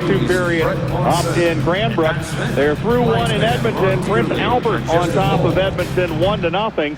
2 period up in Cranbrook. They're through one in Edmonton. Prince Albert on top of Edmonton, 1-0.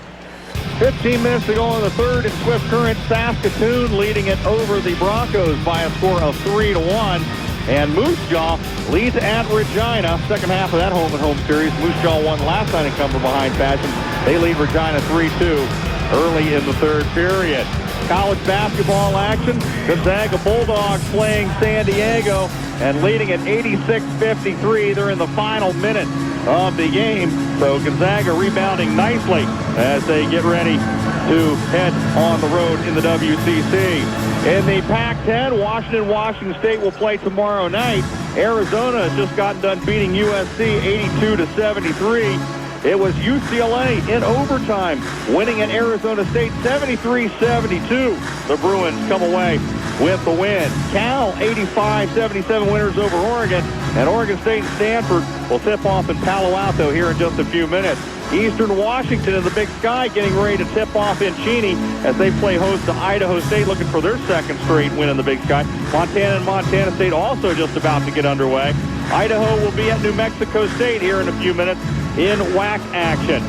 15 minutes to go in the third in Swift Current. Saskatoon leading it over the Broncos by a score of 3-1. And Moose Jaw leads at Regina. Second half of that home-and-home series. Moose Jaw won last night and come from behind fashion. They lead Regina 3-2 early in the third period. College basketball action. Gonzaga Bulldogs playing San Diego and leading at 86-53. They're in the final minute of the game. So Gonzaga rebounding nicely as they get ready to head on the road in the WCC. In the Pac-10, Washington State will play tomorrow night. Arizona has just gotten done beating USC 82-73. It was UCLA in overtime, winning at Arizona State 73-72. The Bruins come away with the win. Cal 85-77 winners over Oregon, and Oregon State and Stanford will tip off in Palo Alto here in just a few minutes. Eastern Washington in the Big Sky getting ready to tip off in Cheney as they play host to Idaho State, looking for their second straight win in the Big Sky. Montana and Montana State also just about to get underway. Idaho will be at New Mexico State here in a few minutes in WAC action.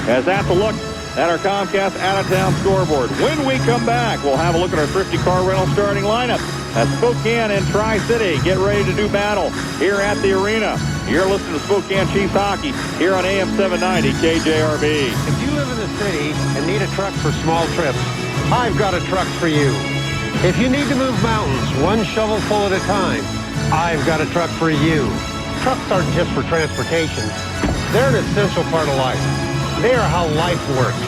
As that's a look at our Comcast out-of-town scoreboard. When we come back, we'll have a look at our Thrifty Car Rental starting lineup as Spokane and Tri-City get ready to do battle here at the arena. You're listening to Spokane Chiefs Hockey here on AM 790 KJRB. If you live in the city and need a truck for small trips, I've got a truck for you. If you need to move mountains one shovelful at a time, I've got a truck for you. Trucks aren't just for transportation. They're an essential part of life. They are how life works.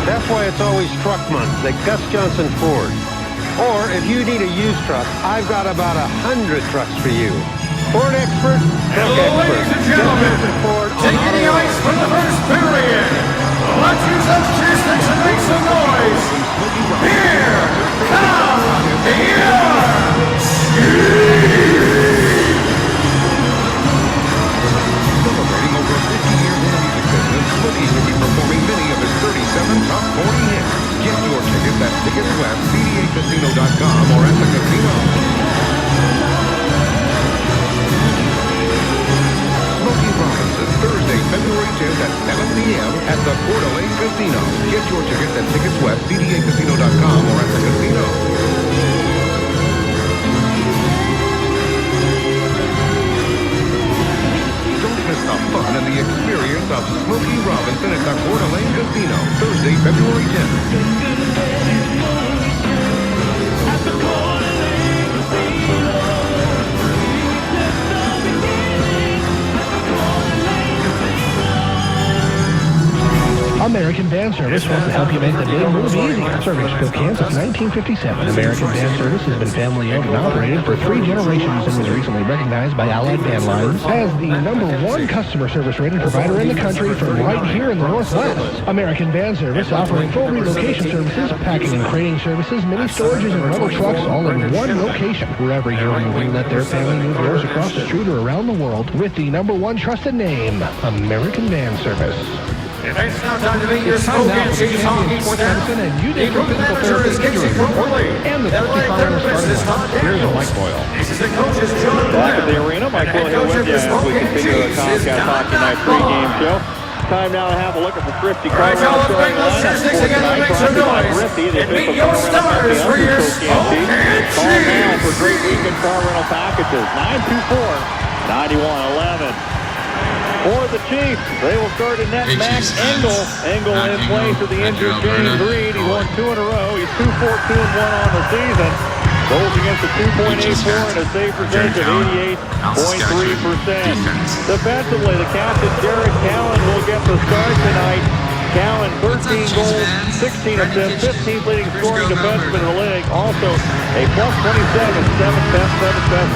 That's why it's always truck month at Gus Johnson Ford. Or if you need a used truck, I've got about 100 trucks for you. Ford expert, truck expert. Ladies and gentlemen, taking the ice for the first period. Let's use those cheer sticks and make some noise. Here come the Celebrating over 50 years in the music business, Smokey will be performing many of his 37 top 40 hits. Get your tickets at Tickets West, CDACasino.com, or at the casino. Smokey Robinson, Thursday, February 10th at 7 p.m. at the Coeur d'Alene Casino. Get your tickets at Tickets West, CDACasino.com, or at the casino. The fun and the experience of Smokey Robinson at the Coeur d'Alene Casino, Thursday, February 10th. American Van Service wants to help you make the big move easier. Serving Spokane since 1957, American Van Service has been family owned and operated for 3 generations and was recently recognized by Allied Van Lines as the #1 customer service rated provider in the country from right here in the Northwest. American Van Service offering full relocation services, packing and crating services, mini storages and rental trucks all in one location. Wherever you're moving, let their family move yours across the street or around the world with the #1 trusted name, American Van Service. It's now time to meet your Spokane Chiefs hockey staff. The equipment manager is Casey Crowley. And the right therapist is Todd Here's Daniels. Mike Boyle. This is the coaches John Back at the Blair. arena, Mike Boyle And here coach with of you the as we Spokane continue the Chiefs is Comcast Hockey Night pregame show. Time now to have a look at the Thrifty Car Right, y'all, let's starting bring those lineup cheer sticks for together and tonight. make some Brought to you by noise. Thrifty, the And meet official your car rental company stars of for the your Spokane Chiefs. Call now Spokane for great Chiefs. weekend car rental packages. 924-9111. For the Chiefs, they will start in net Max Engel. Engel in place of the injured James Reed. He's won 2 in a row. He's 2-4-2-1 on the season. Goals against a 2.84 and a save percentage of 88.3%. Defensively, the captain, Jared Cowan, will get the start tonight. Cowan, 13 goals, 16 assists, 15th leading scoring defenseman in the league. Also a plus 27, 7th best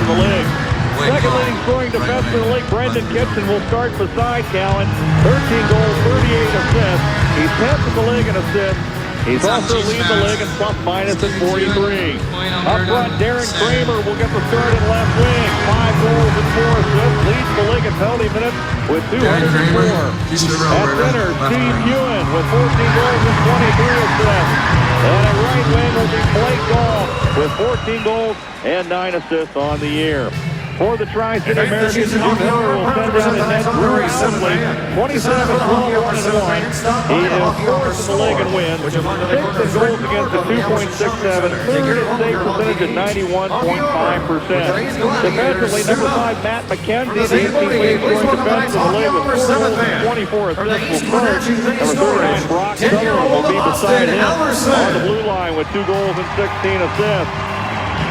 in the league. Second leading scoring defenseman in the league, Brendan Kitson, will start beside Cowan. 13 goals, 38 assists. He's 10th in the league in assists. He's also leading the league in plus-minus at 43. Up front, Darren Kramer will get the start in left wing. 5 goals and 4 assists. Leads the league in penalty minutes with 204. At center, Steve Ewan with 14 goals and 23 assists. And at right wing will be Blake Gall with 14 goals and 9 assists on the year. For the Tri-City Americans, Jim Miller will send down the net Drew Housley, 27-12-1-1. He is fourth in the league in wins, sixth in goals against a 2.67, third in save percentage at 91.5%. Defensively, number 5, Matt McKenzie, the 18th leading scoring defense in the league with 4 goals and 24 assists will start. Number 39, Brock Sutherland will be beside him on the blue line with 2 goals and 16 assists.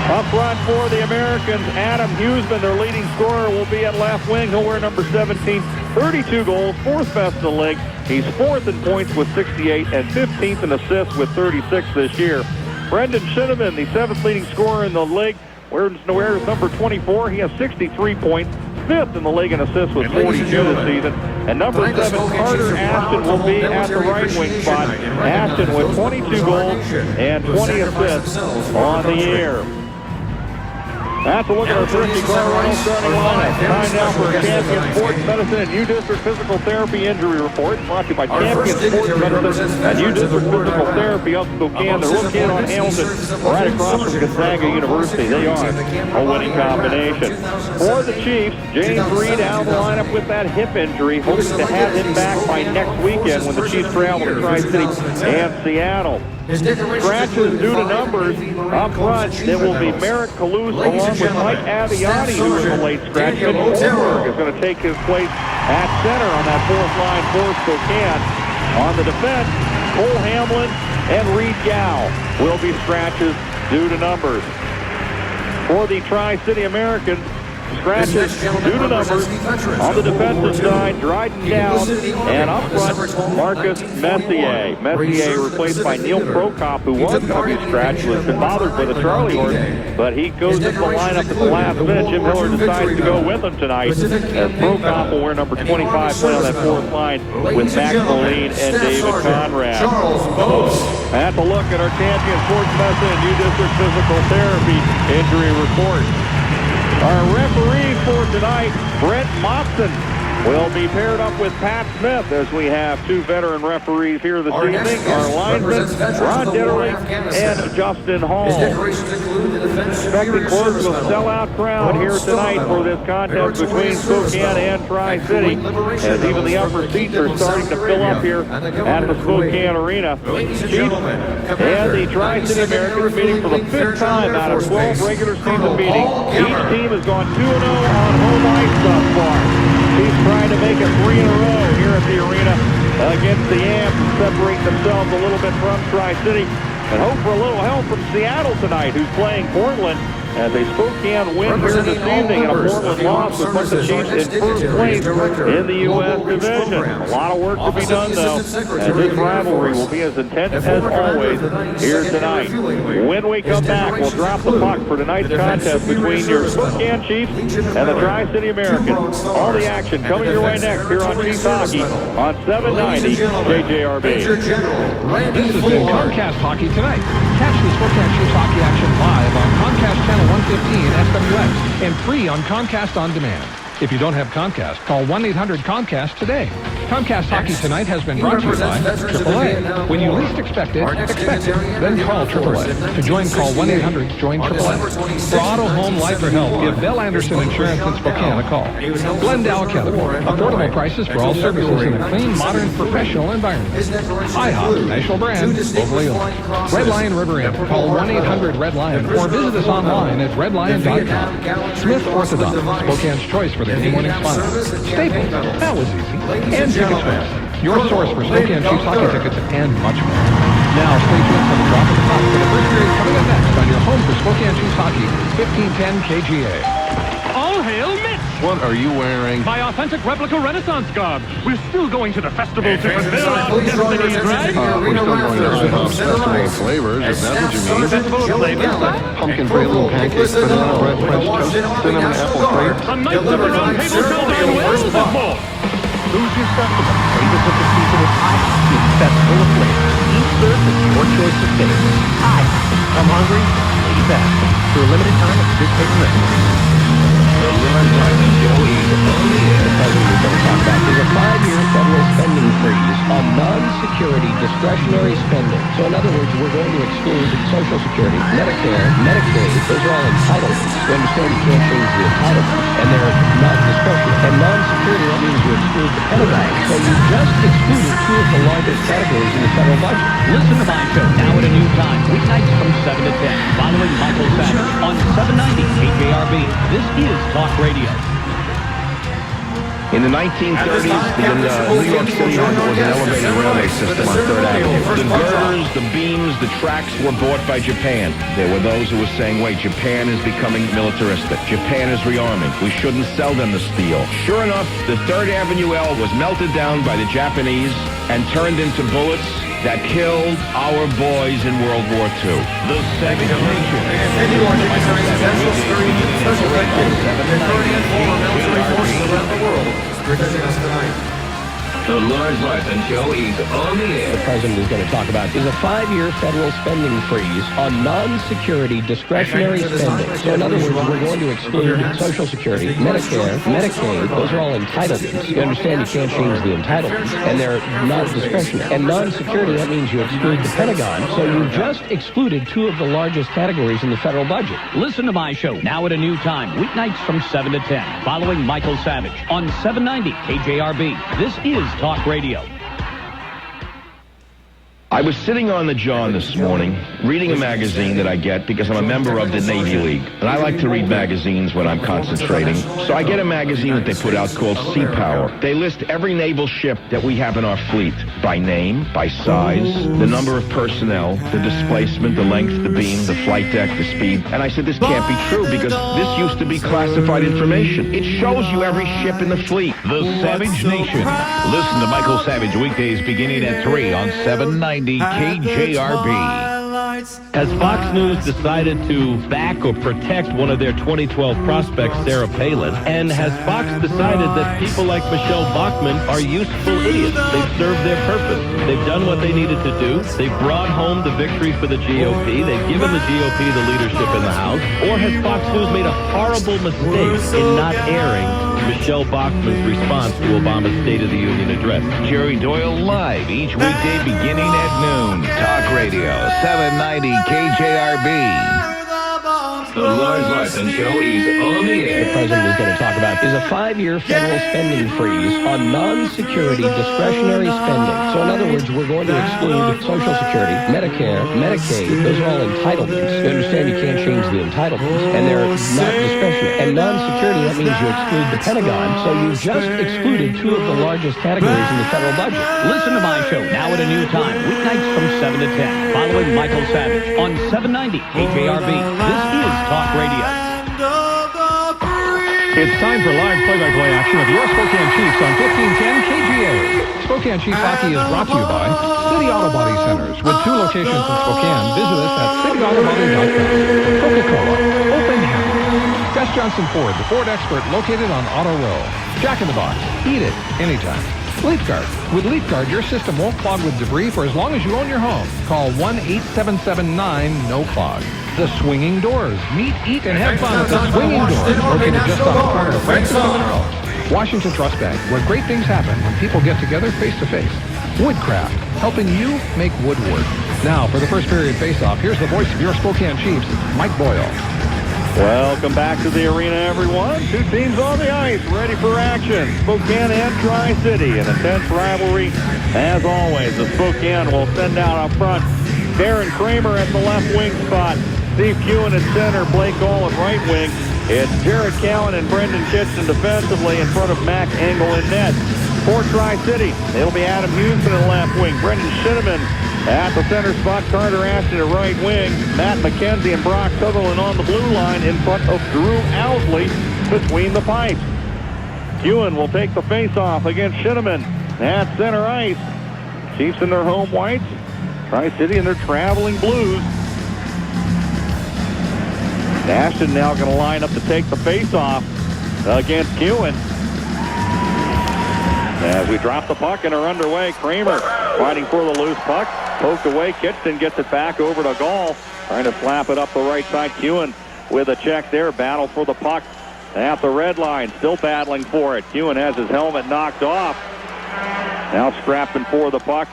Up front for the Americans, Adam Huseman, their leading scorer, will be at left wing. He'll wear number 17, 32 goals, fourth best in the league. He's fourth in points with 68 and 15th in assists with 36 this year. Brendan Shinneman, the seventh leading scorer in the league, wears number 24. He has 63 points, fifth in the league in assists with 42 this season. And number 7, Carter Ashton, will be at the right wing spot. Ashton with 22 goals and 20 assists on the year. That's a look at our Thrifty Colorado starting lineup. Time now for a Champion Sports Medicine and U-District Physical Therapy Injury Report. Brought to you by Champion Sports Medicine and U-District Physical Therapy of Spokane. They're located on Hamilton, right across from Gonzaga University. They are a winning combination. For the Chiefs, James Reed out of the lineup with that hip injury. Hoping to have him back by next weekend when the Chiefs travel to Tri-City and Seattle. Scratches due to numbers. Up front, it will be Merrick Kalous along with Mike Aviani, who was a late scratch. Mitch Holberg is going to take his place at center on that fourth line for Spokane. On the defense, Cole Hamlin and Reed Gow will be scratches due to numbers. For the Tri-City Americans, scratches due to numbers. On the defensive side, Dryden down, and up front, Marcus Messier. Messier replaced by Neil Prokop, who was going to be scratched, was been bothered by the Charlie horse, but he goes into the lineup at the last minute. Jim Miller decides to go with him tonight, as Prokop will wear number 25, play on that fourth line with Max Moline and David Conrad. That's a look at our Champion Sports Medicine and U-District Physical Therapy injury report. Our referee for tonight, Brent Motson, will be paired up with Pat Smith as we have 2 veteran referees here this evening. Our linesmen, Ron Ditterly and Justin Hall. Expecting close to a sellout crowd here tonight for this contest between Spokane and Tri-City, as even the upper seats are starting to fill up here at the Spokane Arena. Chiefs and the Tri-City Americans meeting for the 5th time out of 12 regular season meetings. Each team has gone 2-0 on home ice thus far. Chiefs trying to make it 3 in a row here at the arena against the Amps and separate themselves a little bit from Tri-City and hope for a little help from Seattle tonight, who's playing Portland, as a Spokane win here this evening and a Portland loss would put the Chiefs in first place in the U.S. division. A lot of work to be done, though, as this rivalry will be as intense as always here tonight. When we come back, we'll drop the puck for tonight's contest between your Spokane Chiefs and the Tri-City Americans. All the action coming your way next here on Chiefs Hockey on 790 KJRB. This has been Comcast Hockey Tonight. Catch the Spokane Chiefs hockey action live on Comcast Channel 115 SWX and free on Comcast On Demand. If you don't have Comcast, call 1-800-COMCAST today. Comcast Hockey Tonight has been brought to you by AAA. When you least expect it, then call AAA. To join, call 1-800-JOIN-AAA. For auto, home, life, or health, give Bell Anderson Insurance in Spokane a call. Glendale Academy. Affordable prices for all services in a clean, modern, professional environment. IHOP, national brand, locally owned. Red Lion River Inn. Call 1-800-RED-LION or visit us online at redlion.com. Smith Orthodox, Spokane's choice for the game winning sponsor. Staples, that was easy. And Tickets your source for Spokane Chiefs hockey tickets and much more. Now stay tuned for the drop of the puck for the first period coming up next on your home for Spokane Chiefs hockey, 1510 KGA. All hail Mitch! What are you wearing? My authentic replica Renaissance garb. We're still going to the festival to fulfill our destinies, right? We're still going to the festival of flavors, if that's what you mean. Festival of flavors? Pumpkin praline pancakes, banana bread, French toast, cinnamon apple fritter. A night delivered on table filled on wheels and more. Lose your festival. Flavors of the season with IHOP Festival of Flavors. Each serve is your choice of favorites. IHOP. Come hungry, lady back. For a limited time at participating restaurants. There's a 5-year federal spending freeze on non-security discretionary spending. So in other words, we're going to exclude Social Security, Medicare, Medicaid, those are all entitlements. You understand you can't change the entitlements, and they're non-discretionary. And non-security, that means you exclude the Pentagon. So you just excluded two of the largest categories in the federal budget. Listen to my show now at a new time, weeknights from 7 to 10, following Michael Savage on 790 KJRB. This is Talk Radio. In the 1930s, New York City was an elevated railway system on 3rd Avenue. The girders, the beams, the tracks were bought by Japan. There were those who were saying, wait, Japan is becoming militaristic. Japan is rearming. We shouldn't sell them the steel. Sure enough, the 3rd Avenue L was melted down by the Japanese and turned into bullets that killed our boys in World War II. The Savage Nation. Continue on Michael Central Screen, special dedication to current and former military forces around the world. Presenting us tonight. The Lars Larson Show is on the air. The president is going to talk about is a 5-year federal spending freeze on non-security discretionary spending. So in other words, we're going to exclude Social Security, Medicare, Medicaid, those are all entitlements. You understand you can't change the entitlements, and they're not discretionary. And non-security, that means you exclude the Pentagon. So you just excluded two of the largest categories in the federal budget. Listen to my show now at a new time, weeknights from 7 to 10, following Michael Savage on 790 KJRB. This is Talk Radio. I was sitting on the John this morning, reading a magazine that I get because I'm a member of the Navy League. And I like to read magazines when I'm concentrating. So I get a magazine that they put out called Sea Power. They list every naval ship that we have in our fleet, by name, by size, the number of personnel, the displacement, the length, the beam, the flight deck, the speed. And I said, this can't be true because this used to be classified information. It shows you every ship in the fleet. The Savage Nation. Listen to Michael Savage weekdays beginning at 3 on 790 KJRB. Has Fox News decided to back or protect one of their 2012 prospects, Sarah Palin? And has Fox decided that people like Michelle Bachmann are useful idiots? They've served their purpose. They've done what they needed to do. They've brought home the victory for the GOP. They've given the GOP the leadership in the House. Or has Fox News made a horrible mistake in not airing Michelle Bachmann's response to Obama's State of the Union address? Jerry Doyle live each weekday beginning at noon. Talk Radio, 790 KJRB. The Lars Larson Show is on the air. The president is going to talk about is a 5-year federal spending freeze on non-security discretionary spending. So in other words, we're going to exclude Social Security, Medicare, Medicaid, those are all entitlements. You understand you can't change the entitlements, and they're not discretionary. And non-security, that means you exclude the Pentagon, so you just excluded two of the largest categories in the federal budget. Listen to my show now at a new time, weeknights from 7 to 10, following Michael Savage on 790 KJRB. This is Talk Radio. It's time for live play-by-play action with your Spokane Chiefs on 1510 KGA. Spokane Chiefs hockey is brought to you by City Auto Body Centers. With 2 locations in Spokane, visit us at cityautobody.com. Coca-Cola, Open Handle. Gus Johnson Ford, the Ford expert located on Auto Row. Jack in the Box, eat it anytime. Leaf Guard. With Leaf Guard, your system won't clog with debris for as long as you own your home. Call 1-877-9-NO-CLOG. The Swinging Doors. Meet, eat, and have fun at the Swinging Doors, located just off the corner of Frank Monroe. Washington Trust Bank, where great things happen when people get together face-to-face. Woodcraft, helping you make wood work. Now, for the first period face-off, here's the voice of your Spokane Chiefs, Mike Boyle. Welcome back to the arena, everyone. 2 teams on the ice, ready for action. Spokane and Tri-City, an intense rivalry. As always, the Spokane will send out up front Darren Kramer at the left wing spot. Steve Kewen at center, Blake Gall at right wing. It's Jared Cowan and Brendan Kitchen defensively in front of Mac Engel in net. For Tri-City, it'll be Adam Houston at left wing, Brendan Shinneman at the center spot, Carter Ashton at right wing, Matt McKenzie and Brock Sutherland on the blue line in front of Drew Owsley between the pipes. Kewen will take the face-off against Shinneman at center ice. Chiefs in their home whites, Tri-City in their traveling blues. Ashton now going to line up to take the face-off against Kewen. As we drop the puck and are underway, Kramer fighting for the loose puck. Poked away, Kitchen gets it back over to Gall. Trying to slap it up the right side. Kewen with a check there. Battle for the puck at the red line. Still battling for it. Kewen has his helmet knocked off. Now scrapping for the puck.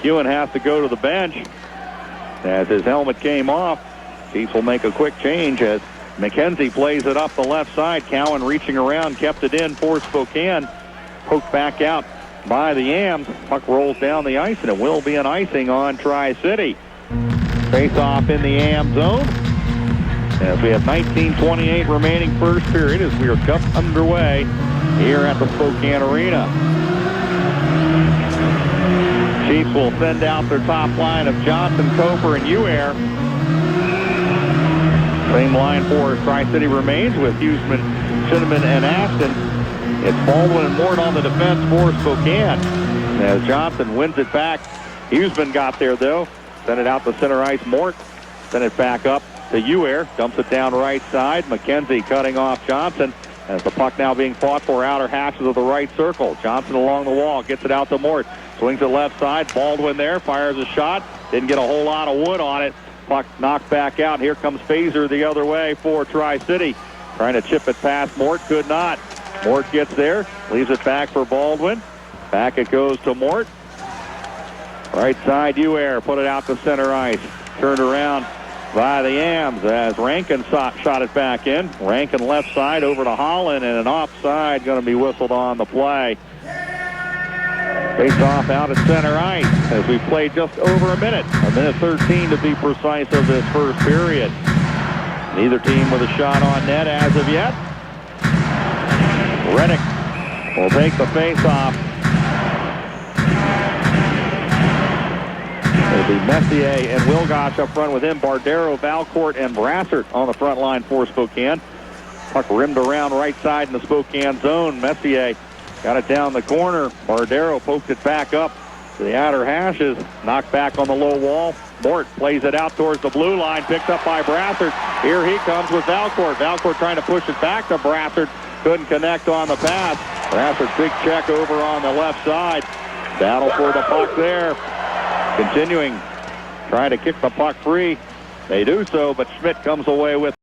Kewen has to go to the bench. as his helmet came off. Chiefs will make a quick change as McKenzie plays it up the left side. Cowan reaching around, kept it in for Spokane. Poked back out by the Yams. Puck rolls down the ice, and it will be an icing on Tri-City. Face-off in the Yam zone. As we have 19:28 remaining first period as we are just underway here at the Spokane Arena. Chiefs will send out their top line of Johnson, Koper, and Uair. Same line for Tri-City remains with Huseman, Shinneman, and Ashton. It's Baldwin and Mort on the defense for Spokane. As Johnson wins it back. Huseman got there, though. Sent it out to center ice. Mort sent it back up to Uair. Dumps it down right side. McKenzie cutting off Johnson. As the puck now being fought for outer hashes of the right circle. Johnson along the wall. Gets it out to Mort. Swings it left side. Baldwin there. Fires a shot. Didn't get a whole lot of wood on it. Puck knocked back out. Here comes Fazer the other way for Tri-City. Trying to chip it past Mort. Could not. Mort gets there. Leaves it back for Baldwin. Back it goes to Mort. Right side Uair. Put it out to center ice. Turned around by the Yams as Rankin shot it back in. Rankin left side over to Holland, and an offside going to be whistled on the play. Face off out at center ice as we play just over a minute 13 to be precise of this first period. Neither team with a shot on net as of yet. Reddick will take the face off. It'll be Messier and Wilgosh up front with him. Bardero, Valcourt, and Brassert on the front line for Spokane. Puck rimmed around right side in the Spokane zone. Messier got it down the corner. Bardero poked it back up to the outer hashes. Knocked back on the low wall. Mort plays it out towards the blue line. Picked up by Brassert. Here he comes with Valcourt. Valcourt trying to push it back to Brassert. Couldn't connect on the pass. Brassert big check over on the left side. Battle for the puck there. Continuing. Trying to kick the puck free. They do so, but Schmidt comes away with